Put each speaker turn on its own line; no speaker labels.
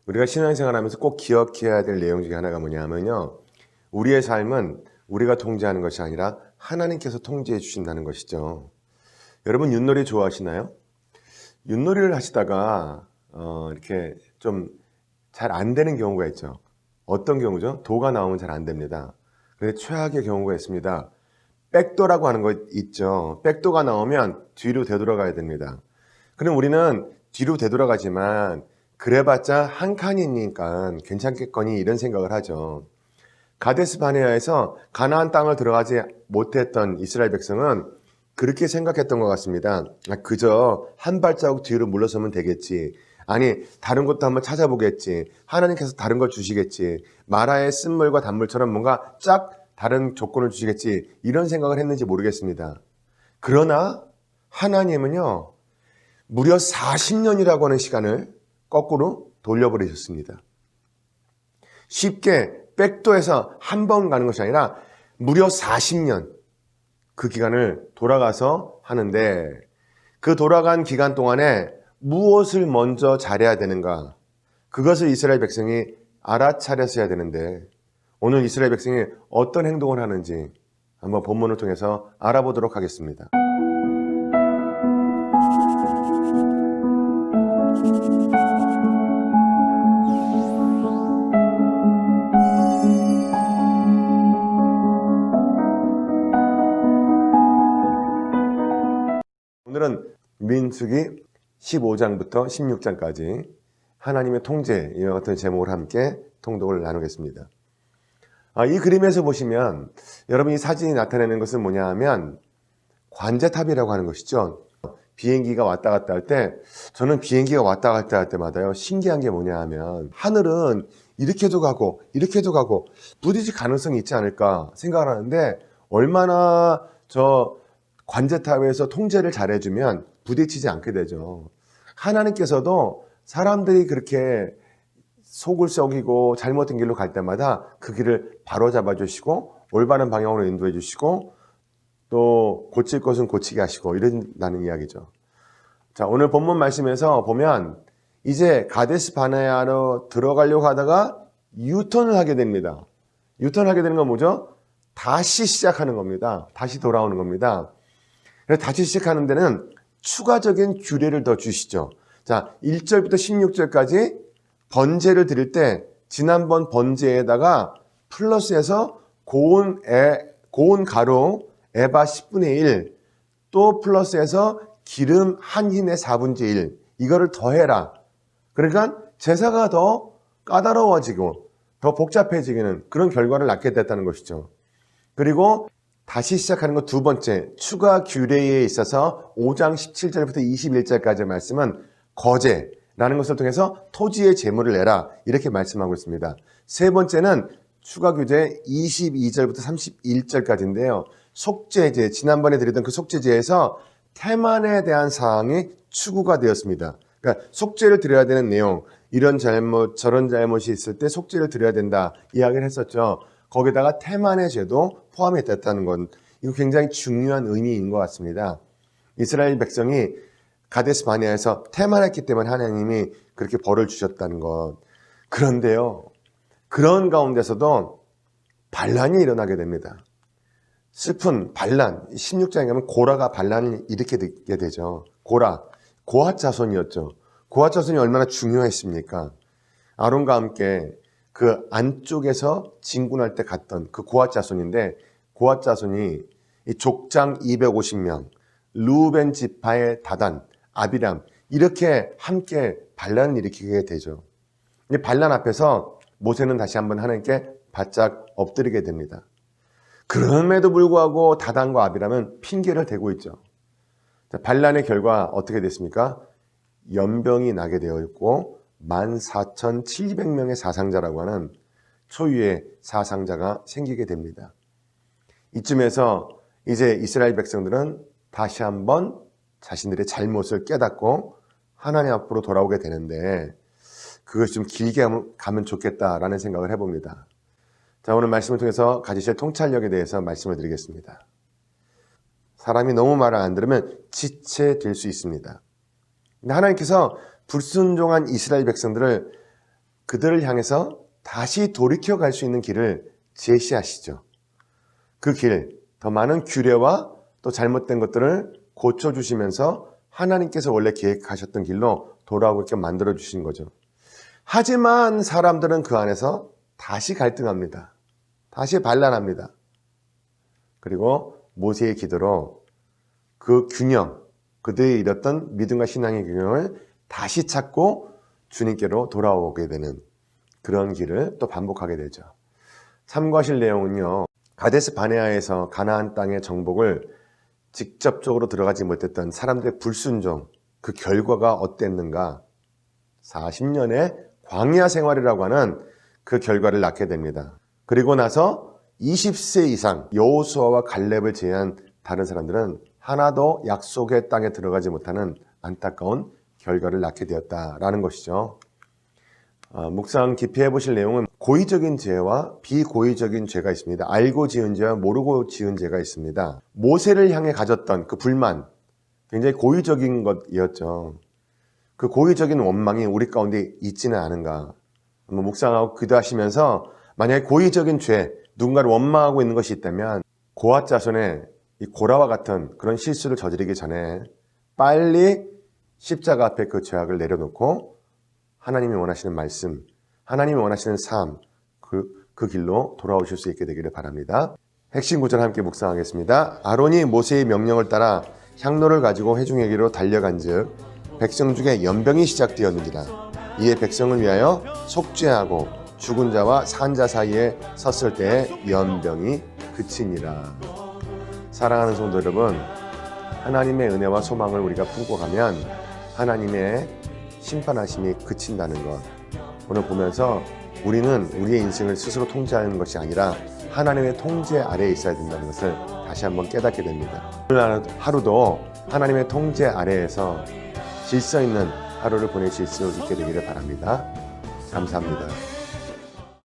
우리가 신앙생활하면서 꼭 기억해야 될 내용 중에 하나가 뭐냐면요. 우리의 삶은 우리가 통제하는 것이 아니라 하나님께서 통제해 주신다는 것이죠. 여러분 윷놀이 좋아하시나요? 윷놀이를 하시다가 이렇게 좀 잘 안 되는 경우가 있죠. 어떤 경우죠? 도가 나오면 잘 안 됩니다. 그런데 최악의 경우가 있습니다. 백도라고 하는 거 있죠. 백도가 나오면 뒤로 되돌아가야 됩니다. 그럼 우리는 뒤로 되돌아가지만 그래봤자 한 칸이니까 괜찮겠거니 이런 생각을 하죠. 가데스 바네아에서 가나안 땅을 들어가지 못했던 이스라엘 백성은 그렇게 생각했던 것 같습니다. 그저 한 발자국 뒤로 물러서면 되겠지. 아니 다른 것도 한번 찾아보겠지. 하나님께서 다른 걸 주시겠지. 마라의 쓴물과 단물처럼 뭔가 쫙 다른 조건을 주시겠지. 이런 생각을 했는지 모르겠습니다. 그러나 하나님은요. 무려 40년이라고 하는 시간을 거꾸로 돌려버리셨습니다. 쉽게 백도에서 한 번 가는 것이 아니라 무려 40년 그 기간을 돌아가서 하는데 그 돌아간 기간 동안에 무엇을 먼저 잘해야 되는가? 그것을 이스라엘 백성이 알아차렸어야 되는데 오늘 이스라엘 백성이 어떤 행동을 하는지 한번 본문을 통해서 알아보도록 하겠습니다. 오늘은 민수기 15장부터 16장까지 하나님의 통제 이와 같은 제목을 함께 통독을 나누겠습니다. 이 그림에서 보시면 여러분 이 사진이 나타내는 것은 뭐냐 하면 관제탑이라고 하는 것이죠. 비행기가 왔다 갔다 할 때 저는 비행기가 왔다 갔다 할 때마다요 신기한 게 뭐냐 하면 하늘은 이렇게도 가고 이렇게도 가고 부딪힐 가능성이 있지 않을까 생각을 하는데 얼마나 저 관제탑에서 통제를 잘해주면 부딪히지 않게 되죠. 하나님께서도 사람들이 그렇게 속을 썩이고 잘못된 길로 갈 때마다 그 길을 바로잡아 주시고 올바른 방향으로 인도해 주시고 또 고칠 것은 고치게 하시고 이런다는 이야기죠. 자, 오늘 본문 말씀에서 보면 이제 가데스 바네아로 들어가려고 하다가 유턴을 하게 됩니다. 유턴하게 되는 건 뭐죠? 다시 시작하는 겁니다. 다시 돌아오는 겁니다. 그래서 다시 시작하는 데는 추가적인 규례를 더 주시죠. 자, 1절부터 16절까지 번제를 드릴 때 지난번 번제에다가 플러스해서 고운 가루 에바 10분의 1 또 플러스해서 기름 한 흰의 4분의 1 이거를 더해라. 그러니까 제사가 더 까다로워지고 더 복잡해지는 그런 결과를 낳게 됐다는 것이죠. 그리고 다시 시작하는 것 두 번째, 추가 규례에 있어서 5장 17절부터 21절까지의 말씀은 거제라는 것을 통해서 토지의 제물을 내라 이렇게 말씀하고 있습니다. 세 번째는 추가 규제 22절부터 31절까지인데요. 속죄제, 지난번에 드리던 그 속죄제에서 태만에 대한 사항이 추구가 되었습니다. 그러니까 속죄를 드려야 되는 내용, 이런 잘못, 저런 잘못이 있을 때 속죄를 드려야 된다 이야기를 했었죠. 거기다가 태만의 죄도 포함이 됐다는 건 이거 굉장히 중요한 의미인 것 같습니다. 이스라엘 백성이 가데스 바네아에서 태만했기 때문에 하나님이 그렇게 벌을 주셨다는 것. 그런데요. 그런 가운데서도 반란이 일어나게 됩니다. 슬픈 반란. 16장에 가면 고라가 반란을 일으키게 되죠. 고핫 자손이었죠. 고핫 자손이 얼마나 중요했습니까? 아론과 함께 그 안쪽에서 진군할 때 갔던 그 고핫 자손인데 고핫 자손이 이 족장 250명, 루벤 지파의 다단, 아비람 이렇게 함께 반란을 일으키게 되죠. 이 반란 앞에서 모세는 다시 한번 하나님께 바짝 엎드리게 됩니다. 그럼에도 불구하고 다단과 아비람은 핑계를 대고 있죠. 반란의 결과 어떻게 됐습니까? 연병이 나게 되어 있고 14,700명의 사상자라고 하는 초유의 사상자가 생기게 됩니다. 이쯤에서 이제 이스라엘 백성들은 다시 한번 자신들의 잘못을 깨닫고 하나님 앞으로 돌아오게 되는데 그것이 좀 길게 가면 좋겠다라는 생각을 해봅니다. 자, 오늘 말씀을 통해서 가지실 통찰력에 대해서 말씀을 드리겠습니다. 사람이 너무 말을 안 들으면 지체될 수 있습니다. 근데 하나님께서 불순종한 이스라엘 백성들을 그들을 향해서 다시 돌이켜 갈 수 있는 길을 제시하시죠. 그 길, 더 많은 규례와 또 잘못된 것들을 고쳐주시면서 하나님께서 원래 계획하셨던 길로 돌아오게 만들어주신 거죠. 하지만 사람들은 그 안에서 다시 갈등합니다. 다시 반란합니다. 그리고 모세의 기도로 그 균형, 그들이 잃었던 믿음과 신앙의 균형을 다시 찾고 주님께로 돌아오게 되는 그런 길을 또 반복하게 되죠. 참고하실 내용은요. 가데스 바네아에서 가나안 땅의 정복을 직접적으로 들어가지 못했던 사람들의 불순종, 그 결과가 어땠는가? 40년의 광야 생활이라고 하는 그 결과를 낳게 됩니다. 그리고 나서 20세 이상 여호수아와 갈렙을 제외한 다른 사람들은 하나도 약속의 땅에 들어가지 못하는 안타까운 결과를 낳게 되었다라는 것이죠. 묵상 깊이 해보실 내용은 고의적인 죄와 비고의적인 죄가 있습니다. 알고 지은 죄와 모르고 지은 죄가 있습니다. 모세를 향해 가졌던 그 불만, 굉장히 고의적인 것이었죠. 그 고의적인 원망이 우리 가운데 있지는 않은가. 묵상하고 기도하시면서 만약에 고의적인 죄, 누군가를 원망하고 있는 것이 있다면 고아 자손의 이 고라와 같은 그런 실수를 저지르기 전에 빨리 십자가 앞에 그 죄악을 내려놓고 하나님이 원하시는 말씀, 하나님이 원하시는 삶, 그 길로 돌아오실 수 있게 되기를 바랍니다. 핵심 구절 함께 묵상하겠습니다. 아론이 모세의 명령을 따라 향로를 가지고 회중에게로 달려간 즉 백성 중에 연병이 시작되었느니라. 이에 백성을 위하여 속죄하고 죽은 자와 산 자 사이에 섰을 때에 연병이 그치니라. 사랑하는 성도 여러분, 하나님의 은혜와 소망을 우리가 품고 가면 하나님의 심판하심이 그친다는 것, 오늘 보면서 우리는 우리의 인생을 스스로 통제하는 것이 아니라 하나님의 통제 아래에 있어야 된다는 것을 다시 한번 깨닫게 됩니다. 오늘 하루도 하나님의 통제 아래에서 질서 있는 하루를 보내실 수 있게 되기를 바랍니다. 감사합니다.